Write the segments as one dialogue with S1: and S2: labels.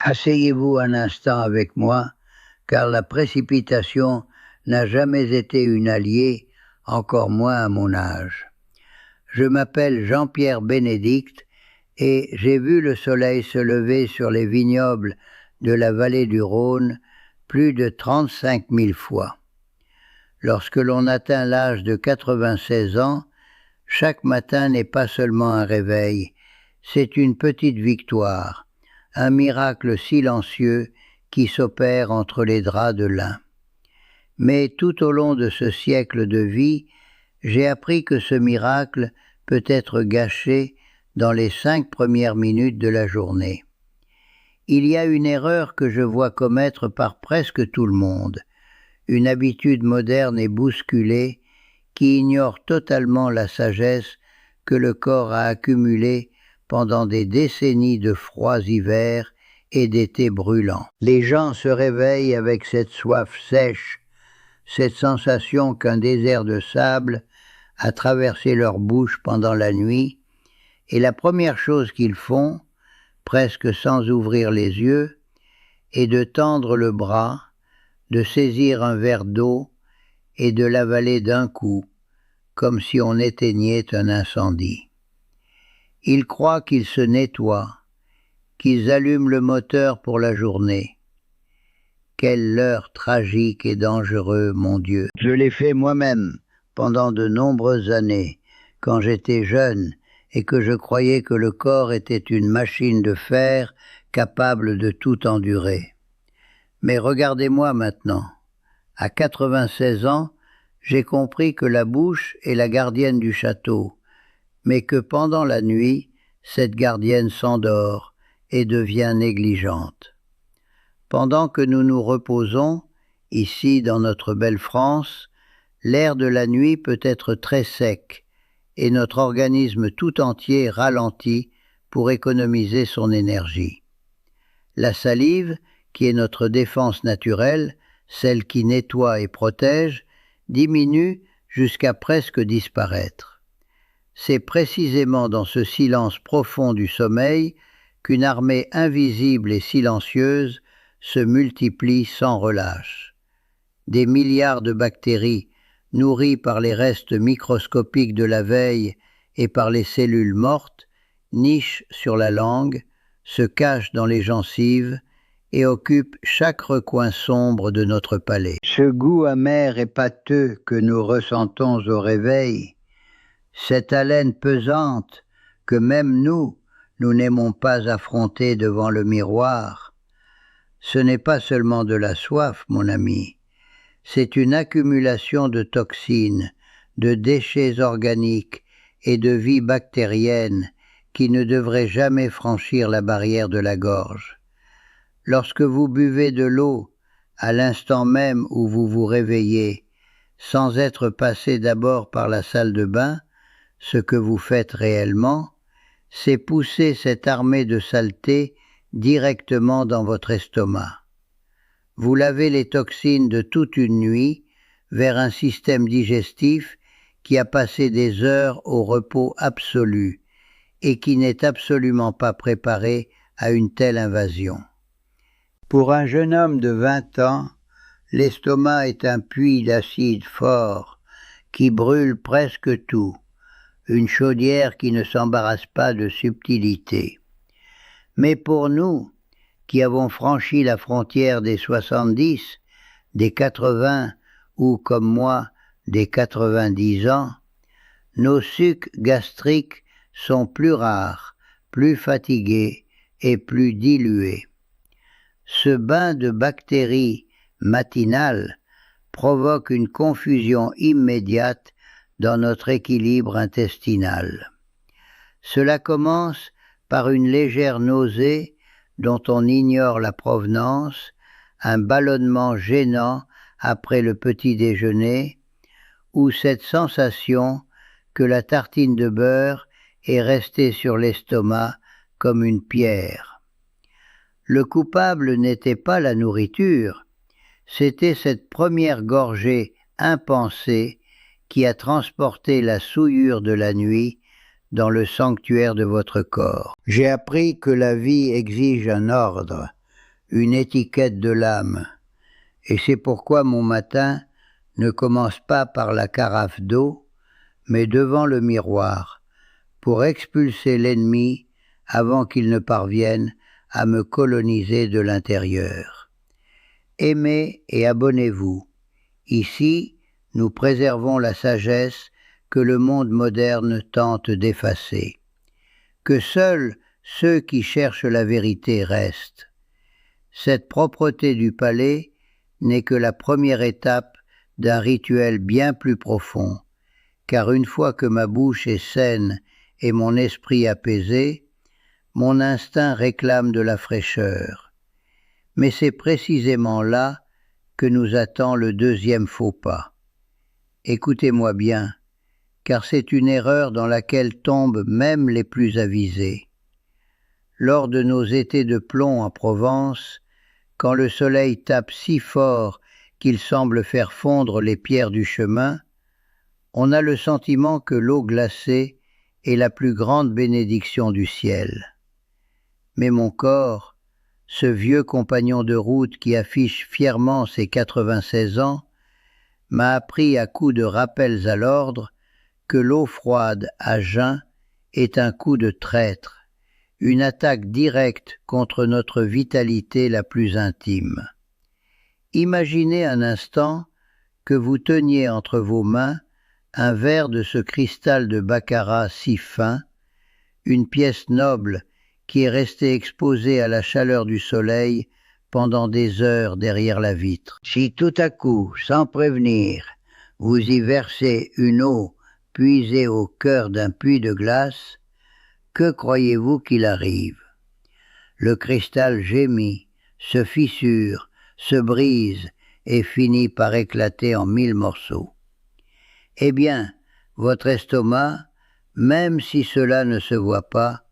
S1: Asseyez-vous un instant avec moi, car la précipitation n'a jamais été une alliée, encore moins à mon âge. Je m'appelle Jean-Pierre Bénédicte et j'ai vu le soleil se lever sur les vignobles de la vallée du Rhône plus de 35 000 fois. Lorsque l'on atteint l'âge de 96 ans, chaque matin n'est pas seulement un réveil, c'est une petite victoire, un miracle silencieux qui s'opère entre les draps de lin. Mais tout au long de ce siècle de vie, j'ai appris que ce miracle peut être gâché dans les 5 premières minutes de la journée. Il y a une erreur que je vois commettre par presque tout le monde, une habitude moderne et bousculée qui ignore totalement la sagesse que le corps a accumulée pendant des décennies de froids hivers et d'étés brûlants. Les gens se réveillent avec cette soif sèche, cette sensation qu'un désert de sable a traversé leur bouche pendant la nuit, et la première chose qu'ils font, presque sans ouvrir les yeux, est de tendre le bras, de saisir un verre d'eau et de l'avaler d'un coup, comme si on éteignait un incendie. Ils croient qu'ils se nettoient, qu'ils allument le moteur pour la journée. Quel leurre tragique et dangereux, mon Dieu! Je l'ai fait moi-même pendant de nombreuses années, quand j'étais jeune et que je croyais que le corps était une machine de fer capable de tout endurer. Mais regardez-moi maintenant. À 96 ans, j'ai compris que la bouche est la gardienne du château, mais que pendant la nuit, cette gardienne s'endort et devient négligente. Pendant que nous nous reposons, ici dans notre belle France, l'air de la nuit peut être très sec et notre organisme tout entier ralentit pour économiser son énergie. La salive, qui est notre défense naturelle, celle qui nettoie et protège, diminue jusqu'à presque disparaître. C'est précisément dans ce silence profond du sommeil qu'une armée invisible et silencieuse se multiplie sans relâche. Des milliards de bactéries, nourries par les restes microscopiques de la veille et par les cellules mortes, nichent sur la langue, se cachent dans les gencives et occupent chaque recoin sombre de notre palais. Ce goût amer et pâteux que nous ressentons au réveil, cette haleine pesante que même nous n'aimons pas affronter devant le miroir, ce n'est pas seulement de la soif, mon ami, c'est une accumulation de toxines, de déchets organiques et de vie bactérienne qui ne devrait jamais franchir la barrière de la gorge. Lorsque vous buvez de l'eau, à l'instant même où vous vous réveillez, sans être passé d'abord par la salle de bain, ce que vous faites réellement, c'est pousser cette armée de saleté directement dans votre estomac. Vous lavez les toxines de toute une nuit vers un système digestif qui a passé des heures au repos absolu et qui n'est absolument pas préparé à une telle invasion. Pour un jeune homme de 20 ans, l'estomac est un puits d'acide fort qui brûle presque tout, une chaudière qui ne s'embarrasse pas de subtilité. Mais pour nous, qui avons franchi la frontière des 70, des 80 ou, comme moi, des 90 ans, nos sucs gastriques sont plus rares, plus fatigués et plus dilués. Ce bain de bactéries matinal provoque une confusion immédiate dans notre équilibre intestinal. Cela commence par une légère nausée dont on ignore la provenance, un ballonnement gênant après le petit déjeuner, ou cette sensation que la tartine de beurre est restée sur l'estomac comme une pierre. Le coupable n'était pas la nourriture, c'était cette première gorgée impensée qui a transporté la souillure de la nuit dans le sanctuaire de votre corps. J'ai appris que la vie exige un ordre, une étiquette de l'âme. Et c'est pourquoi mon matin ne commence pas par la carafe d'eau, mais devant le miroir, pour expulser l'ennemi avant qu'il ne parvienne à me coloniser de l'intérieur. Aimez et abonnez-vous. Ici, nous préservons la sagesse que le monde moderne tente d'effacer. Que seuls ceux qui cherchent la vérité restent. Cette propreté du palais n'est que la première étape d'un rituel bien plus profond, car une fois que ma bouche est saine et mon esprit apaisé, mon instinct réclame de la fraîcheur. Mais c'est précisément là que nous attend le deuxième faux pas. Écoutez-moi bien, car c'est une erreur dans laquelle tombent même les plus avisés. Lors de nos étés de plomb en Provence, quand le soleil tape si fort qu'il semble faire fondre les pierres du chemin, on a le sentiment que l'eau glacée est la plus grande bénédiction du ciel. Mais mon corps, ce vieux compagnon de route qui affiche fièrement ses 96 ans, m'a appris à coups de rappels à l'ordre que l'eau froide à jeun est un coup de traître, une attaque directe contre notre vitalité la plus intime. Imaginez un instant que vous teniez entre vos mains un verre de ce cristal de baccarat si fin, une pièce noble qui est restée exposée à la chaleur du soleil pendant des heures derrière la vitre. Si tout à coup, sans prévenir, vous y versez une eau puisée au cœur d'un puits de glace, que croyez-vous qu'il arrive? Le cristal gémit, se fissure, se brise et finit par éclater en 1000 morceaux. Eh bien, votre estomac, même si cela ne se voit pas,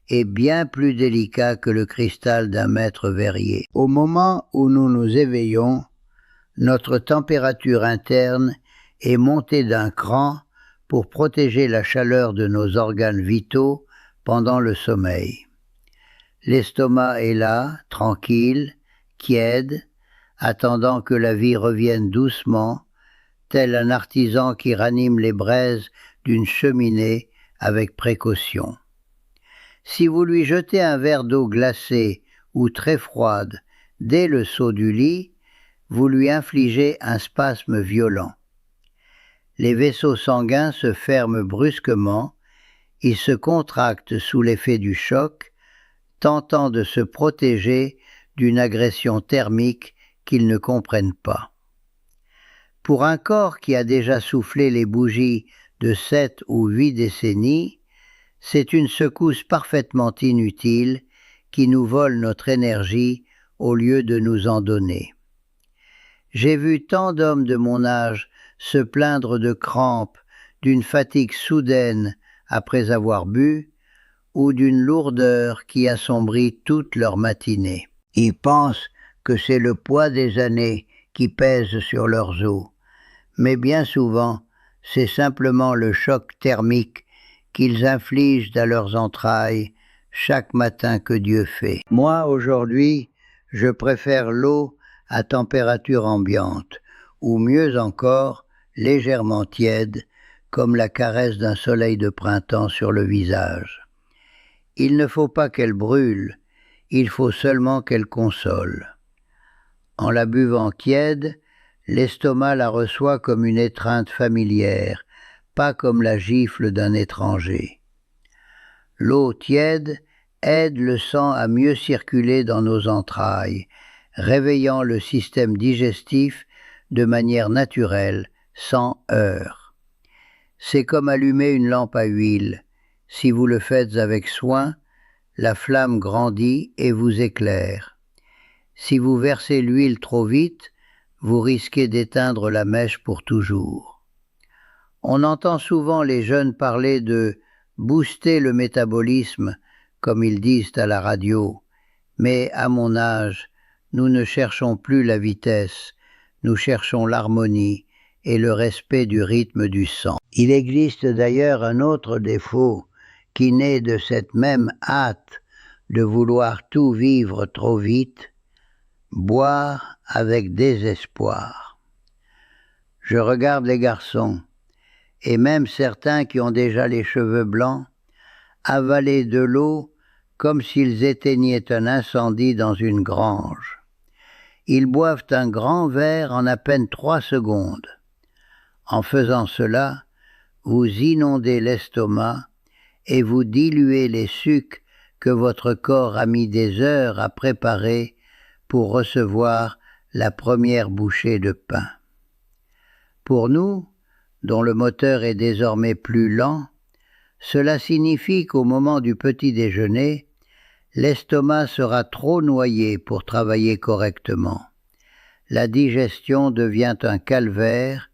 S1: est bien plus délicat que le cristal d'un maître verrier. Au moment où nous nous éveillons, notre température interne est montée d'un cran pour protéger la chaleur de nos organes vitaux pendant le sommeil. L'estomac est là, tranquille, tiède, attendant que la vie revienne doucement, tel un artisan qui ranime les braises d'une cheminée avec précaution. Si vous lui jetez un verre d'eau glacée ou très froide dès le saut du lit, vous lui infligez un spasme violent. Les vaisseaux sanguins se ferment brusquement, ils se contractent sous l'effet du choc, tentant de se protéger d'une agression thermique qu'ils ne comprennent pas. Pour un corps qui a déjà soufflé les bougies de 7 ou 8 décennies, c'est une secousse parfaitement inutile qui nous vole notre énergie au lieu de nous en donner. J'ai vu tant d'hommes de mon âge se plaindre de crampes, d'une fatigue soudaine après avoir bu, ou d'une lourdeur qui assombrit toute leur matinée. Ils pensent que c'est le poids des années qui pèse sur leurs os, mais bien souvent, c'est simplement le choc thermique qu'ils infligent à leurs entrailles chaque matin que Dieu fait. Moi, aujourd'hui, je préfère l'eau à température ambiante, ou mieux encore, légèrement tiède, comme la caresse d'un soleil de printemps sur le visage. Il ne faut pas qu'elle brûle, il faut seulement qu'elle console. En la buvant tiède, l'estomac la reçoit comme une étreinte familière, pas comme la gifle d'un étranger. L'eau tiède aide le sang à mieux circuler dans nos entrailles, réveillant le système digestif de manière naturelle, sans heurts. C'est comme allumer une lampe à huile. Si vous le faites avec soin, la flamme grandit et vous éclaire. Si vous versez l'huile trop vite, vous risquez d'éteindre la mèche pour toujours. On entend souvent les jeunes parler de « booster le métabolisme », comme ils disent à la radio, mais à mon âge, nous ne cherchons plus la vitesse, nous cherchons l'harmonie et le respect du rythme du sang. Il existe d'ailleurs un autre défaut qui naît de cette même hâte de vouloir tout vivre trop vite, Boire avec désespoir. Je regarde les garçons, et même certains qui ont déjà les cheveux blancs, avaler de l'eau comme s'ils éteignaient un incendie dans une grange. Ils boivent un grand verre en à peine 3 secondes. En faisant cela, vous inondez l'estomac et vous diluez les sucs que votre corps a mis des heures à préparer pour recevoir la première bouchée de pain. Pour nous, dont le moteur est désormais plus lent, cela signifie qu'au moment du petit déjeuner, l'estomac sera trop noyé pour travailler correctement. La digestion devient un calvaire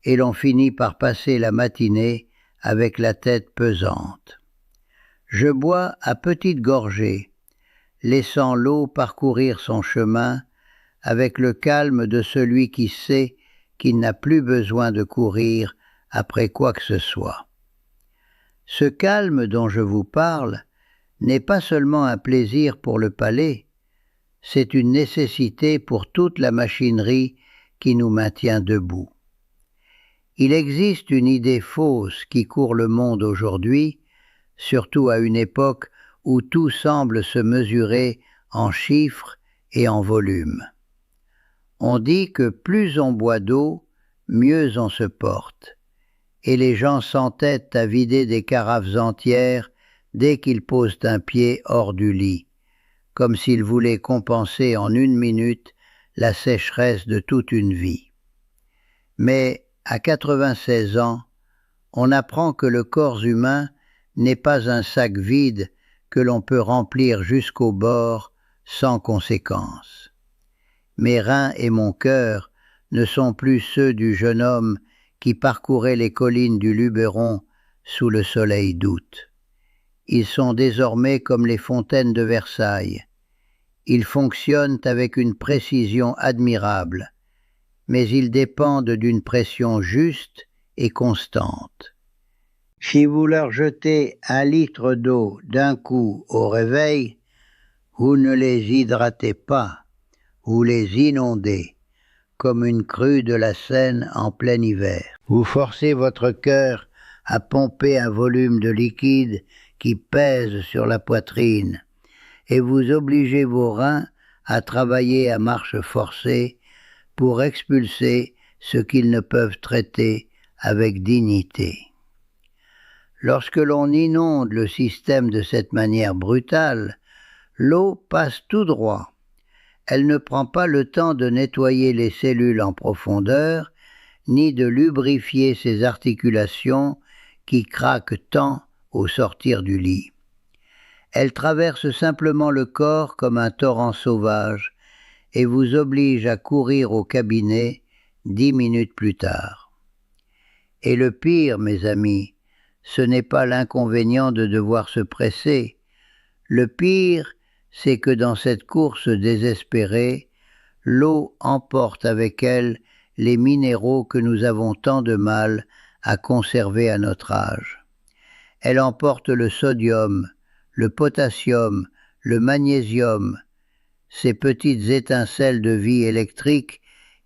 S1: et l'on finit par passer la matinée avec la tête pesante. Je bois à petites gorgées, laissant l'eau parcourir son chemin avec le calme de celui qui sait qu'il n'a plus besoin de courir après quoi que ce soit. Ce calme dont je vous parle n'est pas seulement un plaisir pour le palais, c'est une nécessité pour toute la machinerie qui nous maintient debout. Il existe une idée fausse qui court le monde aujourd'hui, surtout à une époque où tout semble se mesurer en chiffres et en volume. On dit que plus on boit d'eau, mieux on se porte, et les gens s'entêtent à vider des carafes entières dès qu'ils posent un pied hors du lit, comme s'ils voulaient compenser en 1 minute la sécheresse de toute une vie. Mais à 96 ans, on apprend que le corps humain n'est pas un sac vide que l'on peut remplir jusqu'au bord sans conséquence. Mes reins et mon cœur ne sont plus ceux du jeune homme qui parcourait les collines du Luberon sous le soleil d'août. Ils sont désormais comme les fontaines de Versailles. Ils fonctionnent avec une précision admirable, mais ils dépendent d'une pression juste et constante. Si vous leur jetez 1 litre d'eau d'un coup au réveil, vous ne les hydratez pas, vous les inondez, comme une crue de la Seine en plein hiver. Vous forcez votre cœur à pomper un volume de liquide qui pèse sur la poitrine, et vous obligez vos reins à travailler à marche forcée pour expulser ce qu'ils ne peuvent traiter avec dignité. Lorsque l'on inonde le système de cette manière brutale, l'eau passe tout droit. Elle ne prend pas le temps de nettoyer les cellules en profondeur, ni de lubrifier ses articulations qui craquent tant au sortir du lit. Elle traverse simplement le corps comme un torrent sauvage et vous oblige à courir au cabinet 10 minutes plus tard. Et le pire, mes amis, ce n'est pas l'inconvénient de devoir se presser. Le pire, c'est que dans cette course désespérée, l'eau emporte avec elle les minéraux que nous avons tant de mal à conserver à notre âge. Elle emporte le sodium, le potassium, le magnésium, ces petites étincelles de vie électrique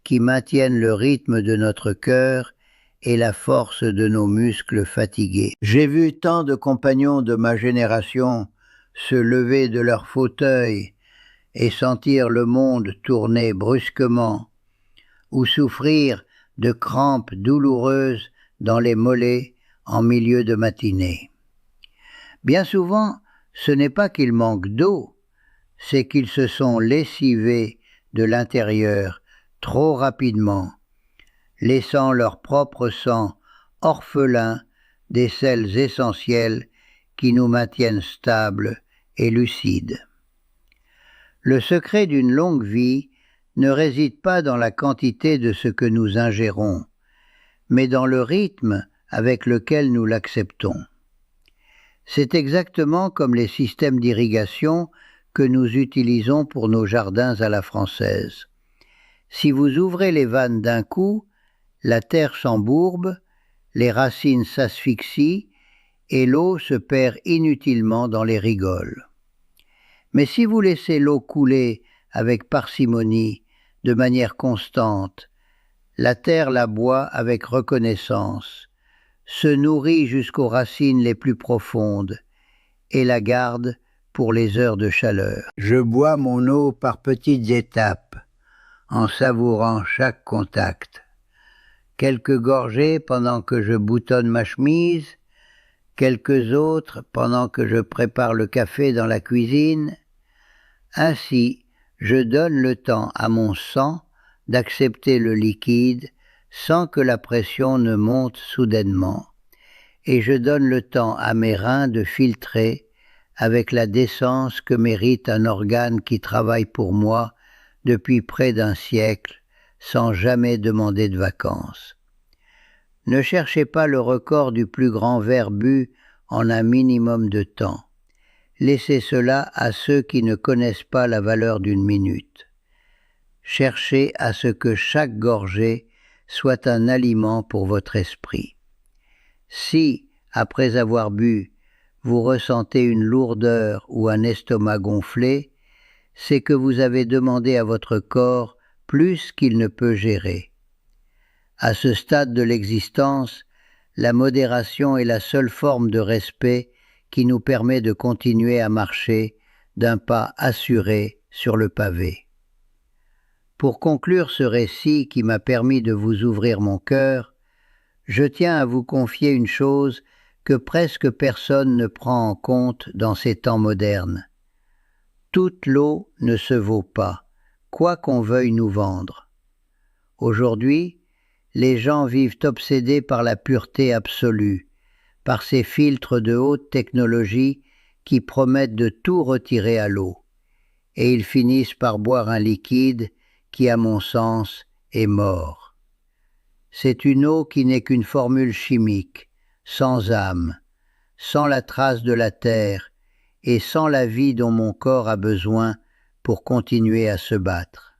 S1: qui maintiennent le rythme de notre cœur et la force de nos muscles fatigués. J'ai vu tant de compagnons de ma génération se lever de leur fauteuil et sentir le monde tourner brusquement, ou souffrir de crampes douloureuses dans les mollets en milieu de matinée. Bien souvent, ce n'est pas qu'ils manquent d'eau, c'est qu'ils se sont lessivés de l'intérieur trop rapidement, laissant leur propre sang orphelin des sels essentiels qui nous maintiennent stables et lucides. Le secret d'une longue vie ne réside pas dans la quantité de ce que nous ingérons, mais dans le rythme avec lequel nous l'acceptons. C'est exactement comme les systèmes d'irrigation que nous utilisons pour nos jardins à la française. Si vous ouvrez les vannes d'un coup, la terre s'embourbe, les racines s'asphyxient et l'eau se perd inutilement dans les rigoles. Mais si vous laissez l'eau couler avec parcimonie, de manière constante. La terre la boit avec reconnaissance, se nourrit jusqu'aux racines les plus profondes et la garde pour les heures de chaleur. Je bois mon eau par petites étapes, en savourant chaque contact. Quelques gorgées pendant que je boutonne ma chemise, quelques autres pendant que je prépare le café dans la cuisine. Ainsi, je donne le temps à mon sang d'accepter le liquide sans que la pression ne monte soudainement, et je donne le temps à mes reins de filtrer avec la décence que mérite un organe qui travaille pour moi depuis près d'un siècle sans jamais demander de vacances. Ne cherchez pas le record du plus grand verre bu en un minimum de temps. Laissez cela à ceux qui ne connaissent pas la valeur d'une minute. Cherchez à ce que chaque gorgée soit un aliment pour votre esprit. Si, après avoir bu, vous ressentez une lourdeur ou un estomac gonflé, c'est que vous avez demandé à votre corps plus qu'il ne peut gérer. À ce stade de l'existence, la modération est la seule forme de respect qui nous permet de continuer à marcher d'un pas assuré sur le pavé. Pour conclure ce récit qui m'a permis de vous ouvrir mon cœur, je tiens à vous confier une chose que presque personne ne prend en compte dans ces temps modernes. Toute l'eau ne se vaut pas, quoi qu'on veuille nous vendre. Aujourd'hui, les gens vivent obsédés par la pureté absolue, par ces filtres de haute technologie qui promettent de tout retirer à l'eau, et ils finissent par boire un liquide qui, à mon sens, est mort. C'est une eau qui n'est qu'une formule chimique, sans âme, sans la trace de la terre et sans la vie dont mon corps a besoin pour continuer à se battre.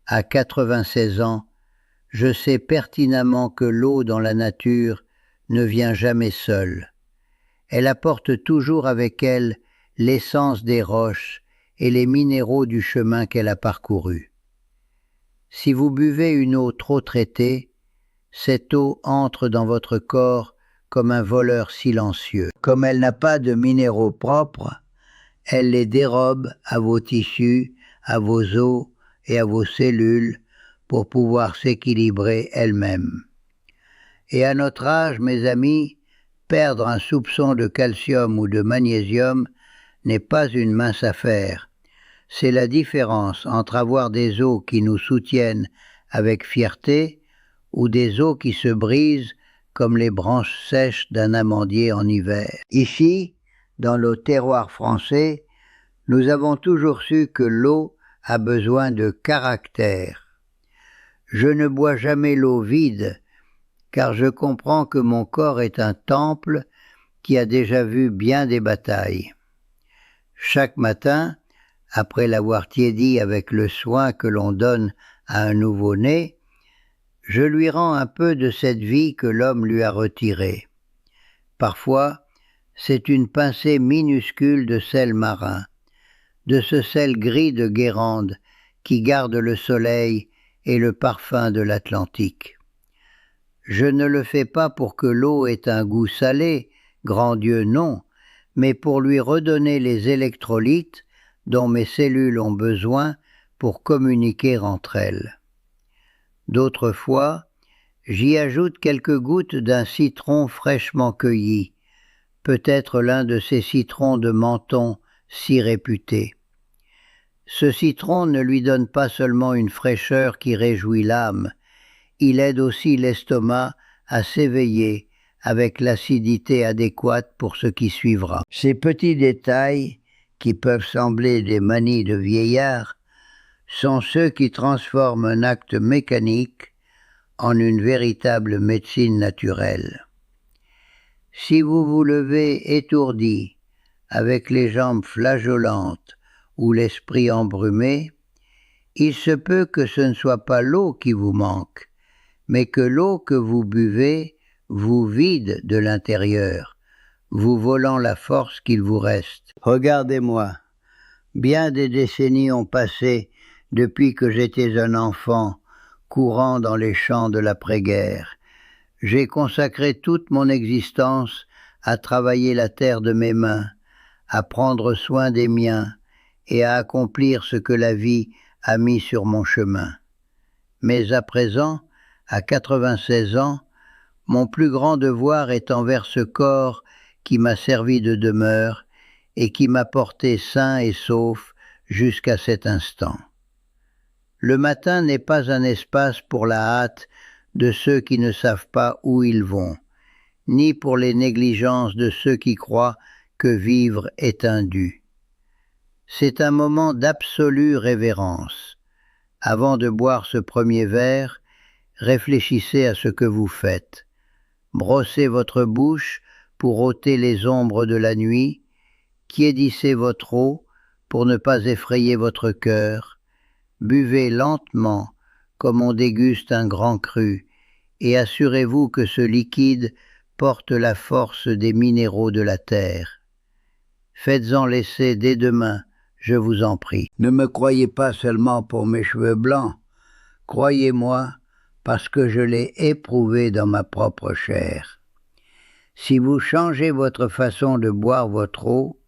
S1: À 96 ans, je sais pertinemment que l'eau dans la nature ne vient jamais seule. Elle apporte toujours avec elle l'essence des roches et les minéraux du chemin qu'elle a parcouru. Si vous buvez une eau trop traitée, cette eau entre dans votre corps comme un voleur silencieux. Comme elle n'a pas de minéraux propres, elle les dérobe à vos tissus, à vos os et à vos cellules pour pouvoir s'équilibrer elle-même. Et à notre âge, mes amis, perdre un soupçon de calcium ou de magnésium n'est pas une mince affaire. C'est la différence entre avoir des os qui nous soutiennent avec fierté ou des os qui se brisent comme les branches sèches d'un amandier en hiver. Ici, dans nos terroirs français, nous avons toujours su que l'eau a besoin de caractère. Je ne bois jamais l'eau vide, car je comprends que mon corps est un temple qui a déjà vu bien des batailles. Chaque matin, après l'avoir tiédi avec le soin que l'on donne à un nouveau-né, je lui rends un peu de cette vie que l'homme lui a retirée. Parfois, c'est une pincée minuscule de sel marin, de ce sel gris de Guérande qui garde le soleil et le parfum de l'Atlantique. Je ne le fais pas pour que l'eau ait un goût salé, grand Dieu non, mais pour lui redonner les électrolytes dont mes cellules ont besoin pour communiquer entre elles. D'autres fois, j'y ajoute quelques gouttes d'un citron fraîchement cueilli, peut-être l'un de ces citrons de Menton si réputés. Ce citron ne lui donne pas seulement une fraîcheur qui réjouit l'âme, il aide aussi l'estomac à s'éveiller avec l'acidité adéquate pour ce qui suivra. Ces petits détails, qui peuvent sembler des manies de vieillard, sont ceux qui transforment un acte mécanique en une véritable médecine naturelle. Si vous vous levez étourdi, avec les jambes flageolantes ou l'esprit embrumé, il se peut que ce ne soit pas l'eau qui vous manque, mais que l'eau que vous buvez vous vide de l'intérieur, vous volant la force qu'il vous reste. Regardez-moi, Bien des décennies ont passé depuis que j'étais un enfant, courant dans les champs de l'après-guerre. J'ai consacré toute mon existence à travailler la terre de mes mains, à prendre soin des miens et à accomplir ce que la vie a mis sur mon chemin. Mais à présent, à 96 ans, mon plus grand devoir est envers ce corps qui m'a servi de demeure et qui m'a porté sain et sauf jusqu'à cet instant. Le matin n'est pas un espace pour la hâte de ceux qui ne savent pas où ils vont, ni pour les négligences de ceux qui croient que vivre est un dû. C'est un moment d'absolue révérence. Avant de boire ce premier verre, réfléchissez à ce que vous faites. Brossez votre bouche pour ôter les ombres de la nuit, quiédissez votre eau pour ne pas effrayer votre cœur, buvez lentement comme on déguste un grand cru, et assurez-vous que ce liquide porte la force des minéraux de la terre. Faites-en l'essai dès demain, je vous en prie. Ne me croyez pas seulement pour mes cheveux blancs, croyez-moi parce que je l'ai éprouvé dans ma propre chair. Si vous changez votre façon de boire votre eau,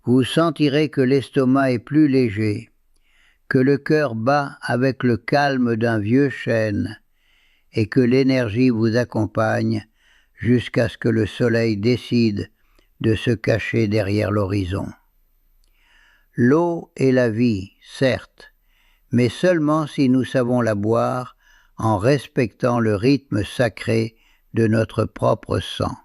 S1: vous sentirez que l'estomac est plus léger, que le cœur bat avec le calme d'un vieux chêne, et que l'énergie vous accompagne jusqu'à ce que le soleil décide de se cacher derrière l'horizon. L'eau est la vie, certes, mais seulement si nous savons la boire en respectant le rythme sacré de notre propre sang.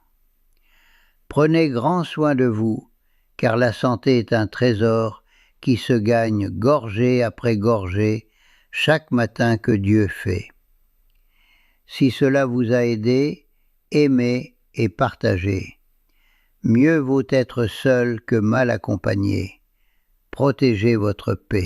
S1: Prenez grand soin de vous, car la santé est un trésor qui se gagne gorgée après gorgée chaque matin que Dieu fait. Si cela vous a aidé, aimez et partagez. Mieux vaut être seul que mal accompagné. Protégez votre paix.